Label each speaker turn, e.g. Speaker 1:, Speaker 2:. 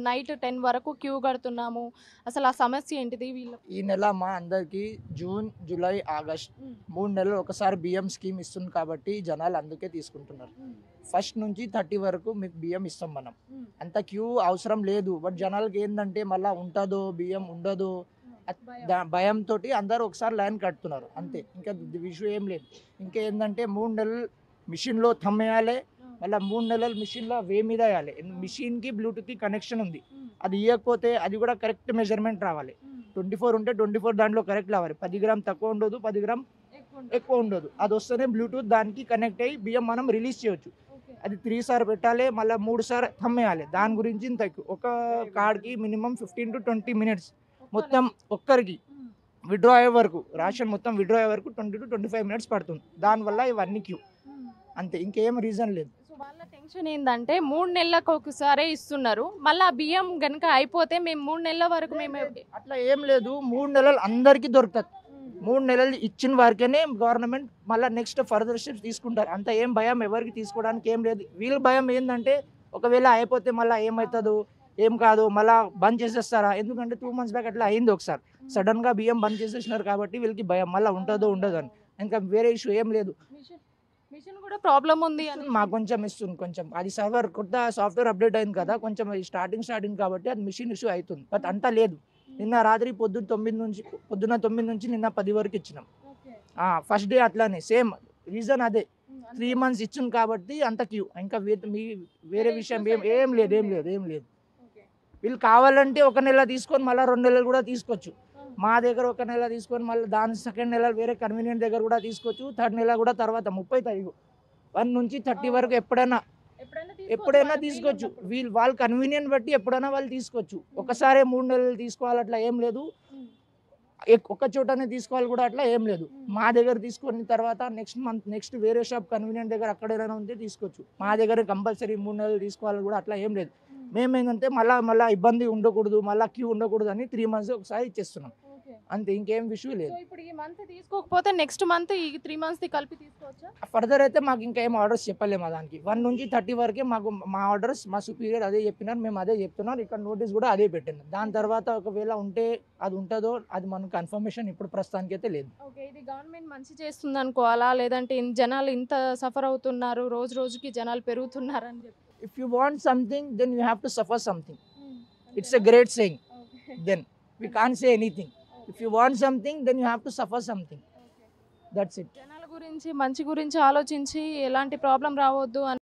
Speaker 1: Night 10 వరకు queue కడుతున్నాము. అసలు ఆ సమస్య ఏంటిది వీళ్ళ?
Speaker 2: ఈ నెల మా అందరికి జూన్, జూలై, ఆగస్ట్ 3 నెలలు ఒకసారి బియ్యం స్కీమ్ ఇస్తుంది కాబట్టి జనాలు అందుకే తీసుకుంటున్నారు. ఫస్ట్ నుంచి 30 వరకు మీకు బియ్యం ఇస్తాం మనం. అంత క్యూ అవసరం లేదు. బట్ జనాలకి ఏంటంటే మళ్ళీ ఉంటుందో బియ్యం ఉండదో భయంతో అందరూ ఒకసారి లైన్ కడుతున్నారు అంతే. ఇంకా విషయం ఏం లేదు. ఇంకా ఏంటంటే 3 నెలలు మిషన్లో వేయాలి, మళ్ళీ 3 నెలలు మిషన్లో మీద వేయాలి. మిషన్కి బ్లూటూత్కి కనెక్షన్ ఉంది. అది ఇవ్వకపోతే అది కూడా కరెక్ట్ మెజర్మెంట్ రావాలి. 24 ఉంటే 24 దాంట్లో కరెక్ట్ రావాలి. 10 గ్రామ్ తక్కువ ఉండదు, 10 గ్రామ్ ఎక్కువ ఉండదు. అది వస్తేనే బ్లూటూత్ దానికి కనెక్ట్ అయ్యి బియ్యం మనం రిలీజ్ చేయొచ్చు. అది 3 సార్ పెట్టాలి, మళ్ళీ 3 సార్ వేయాలి. దాని గురించి ఇంత ఒక కార్డ్కి మినిమం 15 to 20 మినిట్స్ మొత్తం ఒక్కరికి విత్డ్రా అయ్యే వరకు, రేషన్ మొత్తం విత్డ్రా అయ్యే వరకు 20 to 25 మినిట్స్ పడుతుంది. దానివల్ల ఇవన్నీ క్యూ అంతే, ఇంకేం రీజన్ లేదు.
Speaker 1: సో వాళ్ళ టెన్షన్ ఏంటంటే 3 నెలలకు ఒకసారి ఇస్తున్నారు. మళ్ళీ ఆ బియ్యం కనుక అయిపోతే మేము 3 నెలల వరకు మేము
Speaker 2: అట్లా ఏం లేదు. 3 నెలలు అందరికీ దొరుకుతుంది. 3 నెలలు ఇచ్చిన వారికేనే గవర్నమెంట్ మళ్ళీ నెక్స్ట్ ఫర్దర్ స్టెప్స్ తీసుకుంటారు. అంత ఏం భయం ఎవరికి తీసుకోవడానికి ఏం లేదు. వీళ్ళ భయం ఏంటంటే ఒకవేళ అయిపోతే మళ్ళీ ఏమవుతుందో ఏం కాదు, మళ్ళీ బంద్ చేసేస్తారా? ఎందుకంటే 2 months బ్యాక్ అట్లా అయింది ఒకసారి. సడన్గా బియ్యం బంద్ చేసేసినారు కాబట్టి వీళ్ళకి భయం మళ్ళీ ఉంటుందో ఉండదు అని. ఇంకా వేరే ఇష్యూ ఏం లేదు.
Speaker 1: మిషన్ కూడా ప్రాబ్లం ఉంది అని
Speaker 2: మాకు కొంచెం ఇస్తుంది. కొంచెం అది సర్వర్ కొత్త సాఫ్ట్వేర్ అప్డేట్ అయింది కదా, కొంచెం స్టార్టింగ్ కాబట్టి అది మిషన్ ఇష్యూ అవుతుంది. బట్ అంతా లేదు. నిన్న రాత్రి పొద్దున్న 9 నుంచి నిన్న 10 వరకు ఇచ్చినాం. ఫస్ట్ డే అట్లానే సేమ్ రీజన్ అదే. 3 months ఇచ్చింది కాబట్టి అంత క్యూ. ఇంకా వేరే విషయం ఏం లేదు. వీళ్ళు కావాలంటే 1 నెల తీసుకొని మళ్ళీ 2 నెలలు కూడా తీసుకోవచ్చు. మా దగ్గర 1 నెల తీసుకొని మళ్ళీ దాని సెకండ్ నెల వేరే కన్వీనియంట్ దగ్గర కూడా తీసుకోవచ్చు. థర్డ్ నెల కూడా తర్వాత 30 తారీఖు 1 నుంచి 30 వరకు ఎప్పుడైనా తీసుకోవచ్చు. వాళ్ళు కన్వీనియంట్ బట్టి ఎప్పుడైనా వాళ్ళు తీసుకోవచ్చు. ఒకసారి 3 నెలలు తీసుకోవాలి అట్లా ఏం లేదు. ఒక చోటనే తీసుకోవాలి కూడా అట్లా ఏం లేదు. మా దగ్గర తీసుకున్న తర్వాత నెక్స్ట్ వేరే షాప్ కన్వీనియంట్ దగ్గర అక్కడైనా ఉంటే తీసుకోవచ్చు. మా దగ్గర కంపల్సరీ 3 నెలలు తీసుకోవాలి కూడా అట్లా ఏం లేదు. మేమేంటంటే మళ్ళీ ఇబ్బంది ఉండకూడదు, మళ్ళీ క్యూ ఉండకూడదు అని 3 months ఒకసారి ఇచ్చేస్తున్నాం అంతే, ఇంకేం విషయం లేదు.
Speaker 1: ఇప్పుడు ఈ మంత్ తీసుకోకపోతే నెక్స్ట్ మంత్ ఈ 3 months కలిపి తీసుకోవచ్చా?
Speaker 2: ఫర్దర్ అయితే మాకు ఇంకా ఏం ఆర్డర్స్ చెప్పలేము. దానికి 1 నుంచి 30 వరకే మాకు మా ఆర్డర్స్, మా సుపీరియర్ అదే చెప్పినారు, మేము అదే చెప్తున్నాం. ఇక్కడ నోటీస్ కూడా అదే పెట్టినాం. దాని తర్వాత ఒకవేళ ఉంటే అది ఉంటుందో అది మనకు కన్ఫర్మేషన్ ఇప్పుడు ప్రస్తుతానికి అయితే లేదు.
Speaker 1: ఓకే, ఇది గవర్నమెంట్ మంచి చేస్తుంది అనుకోవాలా, లేదంటే జనాలు ఇంత సఫర్ అవుతున్నారు, రోజు రోజుకి జనాలు పెరుగుతున్నారు అని చెప్పి?
Speaker 2: If you want something, then you have to suffer something. It's a great saying. Then we can't say anything. If you want something, then you have to suffer something. That's it.
Speaker 1: జనాల గురించి మంచి గురించి ఆలోచించి ఎలాంటి problem రావద్దు అని